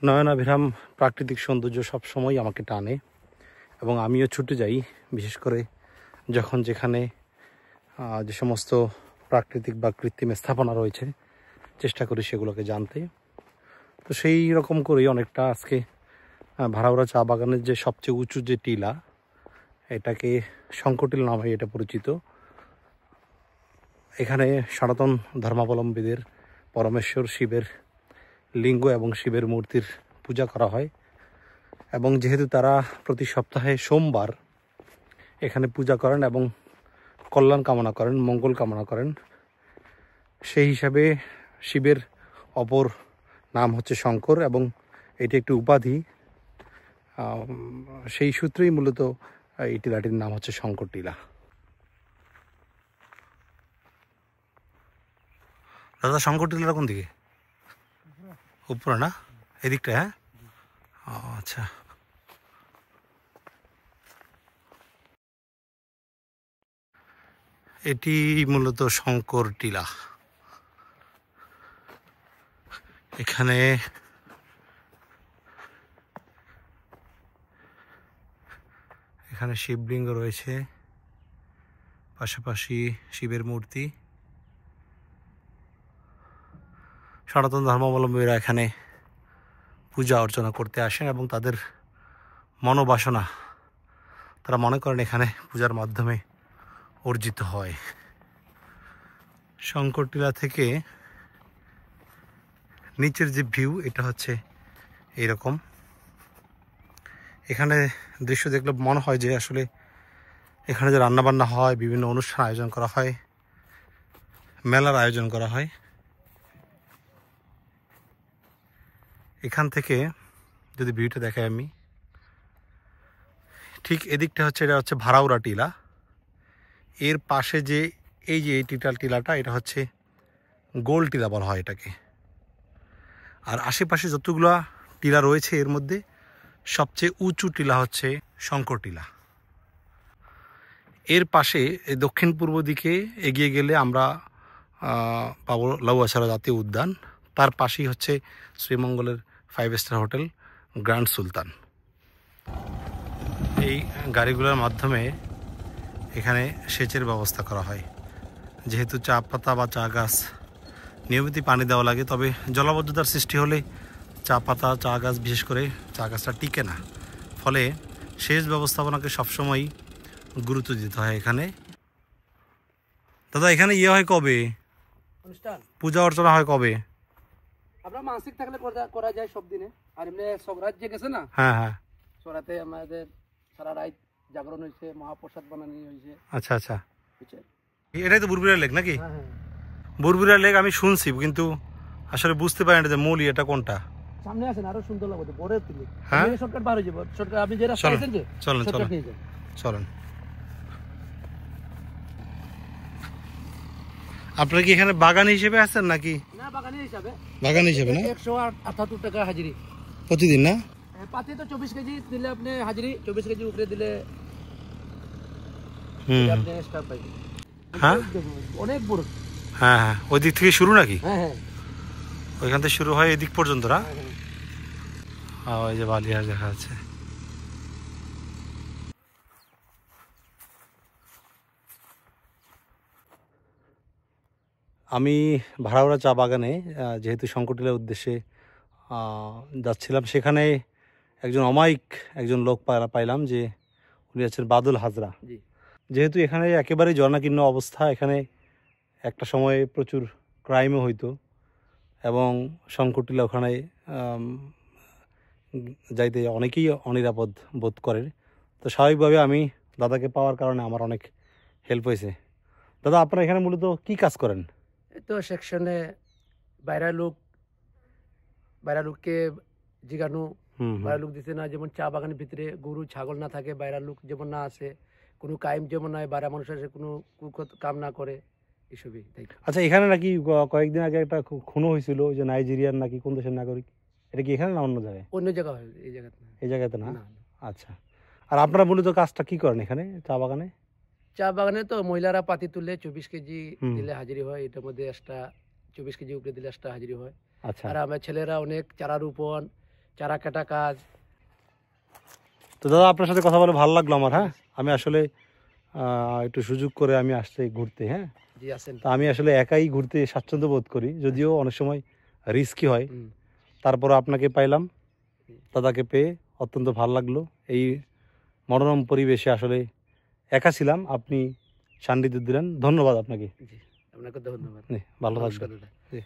নয়নাভিরাম প্রাকৃতিক সৌন্দর্য সবসময় আমাকে টানে এবং আমিও ছুটে যাই, বিশেষ করে যখন যেখানে যে সমস্ত প্রাকৃতিক বা কৃত্রিম স্থাপনা রয়েছে চেষ্টা করি সেগুলোকে জানতে। তো সেই রকম করেই অনেকটা আজকে ভাড়াউড়া চা বাগানের যে সবচেয়ে উঁচু যে টিলা, এটাকে শঙ্করটিলা নামে এটা পরিচিত। এখানে সনাতন ধর্মাবলম্বীদের পরমেশ্বর শিবের লিঙ্গ এবং শিবের মূর্তির পূজা করা হয় এবং যেহেতু তারা প্রতি সপ্তাহে সোমবার এখানে পূজা করেন এবং কল্যাণ কামনা করেন, মঙ্গল কামনা করেন, সেই হিসাবে শিবের অপর নাম হচ্ছে শঙ্কর এবং এটি একটি উপাধি। সেই সূত্রেই মূলত এই টিলাটির নাম হচ্ছে শঙ্কর টিলা। দাদা, শঙ্কর টিলাটা কোন দিকে? উপরে না, এদিকটা? হ্যাঁ, আচ্ছা। এটি মূলত শঙ্কর টিলা। এখানে শিবলিঙ্গ রয়েছে, পাশাপাশি শিবের মূর্তি। সনাতন ধর্মাবলম্বীরা এখানে পূজা অর্চনা করতে আসেন এবং তাদের মনোবাসনা তারা মনে করেন এখানে পূজার মাধ্যমে অর্জিত হয়। শঙ্করটিলা থেকে নিচের যে ভিউ, এটা হচ্ছে এইরকম। এখানে দৃশ্য দেখলে মনে হয় যে আসলে এখানে যে রান্নাবান্না হয়, বিভিন্ন অনুষ্ঠান আয়োজন করা হয়, মেলার আয়োজন করা হয়। এখান থেকে যদি ভিউটা দেখাই আমি, ঠিক এদিকটা হচ্ছে, এটা হচ্ছে ভাড়াউড়া টিলা। এর পাশে যে এই টিলাটা, এটা হচ্ছে গোল টিলা বলা হয় এটাকে। আর আশেপাশে যতগুলা টিলা রয়েছে এর মধ্যে সবচেয়ে উঁচু টিলা হচ্ছে শঙ্কর টিলা। এর পাশে দক্ষিণ পূর্ব দিকে এগিয়ে গেলে আমরা পাবো লাউয়াছড়া জাতীয় উদ্যান। তার পাশেই হচ্ছে শ্রীমঙ্গলের 5 স্টার হোটেল গ্র্যান্ড সুলতান। এই গাড়িগুলোর মাধ্যমে এখানে সেচের ব্যবস্থা করা হয়। যেহেতু চা পাতা বা চা গাছ নিয়মিত পানি দেওয়া লাগে, তবে জলাবদ্ধতার সৃষ্টি হলে চা পাতা, চা গাছ, বিশেষ করে চা গাছটা টিকে না। ফলে সেচ ব্যবস্থাপনাকে সবসময় গুরুত্ব দিতে হয় এখানে। দাদা, এখানে ইয়ে হয় কবে? অনুষ্ঠান পূজা অর্চনা হয় কবে? আমরা মানসিক থাকলে করা যায় সব দিনে। আর এমনি সগরাজ যে গেছে না, হ্যাঁ হ্যাঁ, সরাতে আমাদের সারা রাত জাগরণ হয়েছে, মহাপ্রসাদ বানানো হয়েছে। আচ্ছা আচ্ছা, এটাই তো বুরবুরা লেক নাকি? হ্যাঁ হ্যাঁ, বুরবুরা লেক আমি শুনছি, কিন্তু আসলে বুঝতে পারি না যে মূল এটা কোনটা। সামনে আছেন, আরো সুন্দর লাগবে, বড় টিলা। হ্যাঁ, শর্টকাট বার হয়ে যাবে। শর্টকাট আপনি যে রাস্তা আছেন যে, চলেন চলেন চলেন। আপনারা কি এখানে বাগান হিসেবে আছেন নাকি? না, বাগানের হিসাবে। বাগান হিসেবে না? 178 টাকা হাজিরি প্রতিদিন না? পাতি তো 24 কেজি দিলে আপনি হাজিরি, 24 কেজি উপরে দিলে আপনি এক্সট্রা পাইবেন। হ্যাঁ, অনেক বড়। হ্যাঁ হ্যাঁ, ওই দিক থেকে শুরু নাকি? হ্যাঁ হ্যাঁ, ওইখান থেকে শুরু হয় এদিক পর্যন্ত না? ওই যে বালিয়ার দেখা যাচ্ছে। আমি ভাড়াউড়া চা বাগানে যেহেতু শঙ্করটিলার উদ্দেশ্যে যাচ্ছিলাম, সেখানে একজন অমায়িক একজন লোক পাইলাম, যে উনি আছেন বাদল হাজরা। যেহেতু এখানে একেবারেই জনাকীর্ণ অবস্থা, এখানে একটা সময়ে প্রচুর ক্রাইমও হইতো এবং শঙ্করটিলা ওখানে যাইতে অনেকেই অনিরাপদ বোধ করে। তো স্বাভাবিকভাবে আমি দাদাকে পাওয়ার কারণে আমার অনেক হেল্প হয়েছে। দাদা, আপনারা এখানে মূলত কি কাজ করেন? তো সেকশনে বাইরের লোককে জিগানো, বাইরের লোক দিতে না, যেমন চা বাগানের ভিতরে গরু ছাগল না থাকে, বাইরের লোক যেমন না আসে, কোনো কাইম যেমন নয়, বাইরের মানুষ আসে কোনো কাম না করে, এসবই। আচ্ছা, এখানে নাকি কয়েকদিন আগে একটা খুনও হয়েছিল, যে নাইজেরিয়ার নাকি কোন দেশের নাগরিক, এটা কি এখানে না অন্য জায়গায়? অন্য জায়গা হয়, এই জায়গাতে না। এই জায়গাতে না? আচ্ছা। আর আপনারা মূলত কাজটা কি করেন এখানে চা বাগানে? চা বাগানে তো মহিলারা পাতি তুলে 24 কেজি দিলে হাজিরি হয়, এটার মধ্যে একটা 24 কেজি উপরে দিলে একটা হাজিরি হয়। আচ্ছা। আর আমার ছেলেরা অনেক চারা রোপণ, চারা কাটা কাজ। তো দাদা আপনার সাথে কথা বলে ভালো লাগলো আমার। হ্যাঁ, আমি আসলে একটু সুযোগ করে আমি আসছি ঘুরতে। হ্যাঁ, জি আছেন। তা আমি আসলে একাই ঘুরতে স্বাচ্ছন্দ্য বোধ করি, যদিও অনেক সময় রিস্কি হয়। হুম। তারপর আপনাকে পাইলাম, দাদাকে পেয়ে অত্যন্ত ভালো লাগলো। এই মনোরম পরিবেশে আসলে একা ছিলাম, আপনি সান্নিধ্য দিলেন, ধন্যবাদ আপনাকে। জি, আপনাকে ধন্যবাদ। জি, ভালো নমস্কার থাকবেন। দাদা। জি।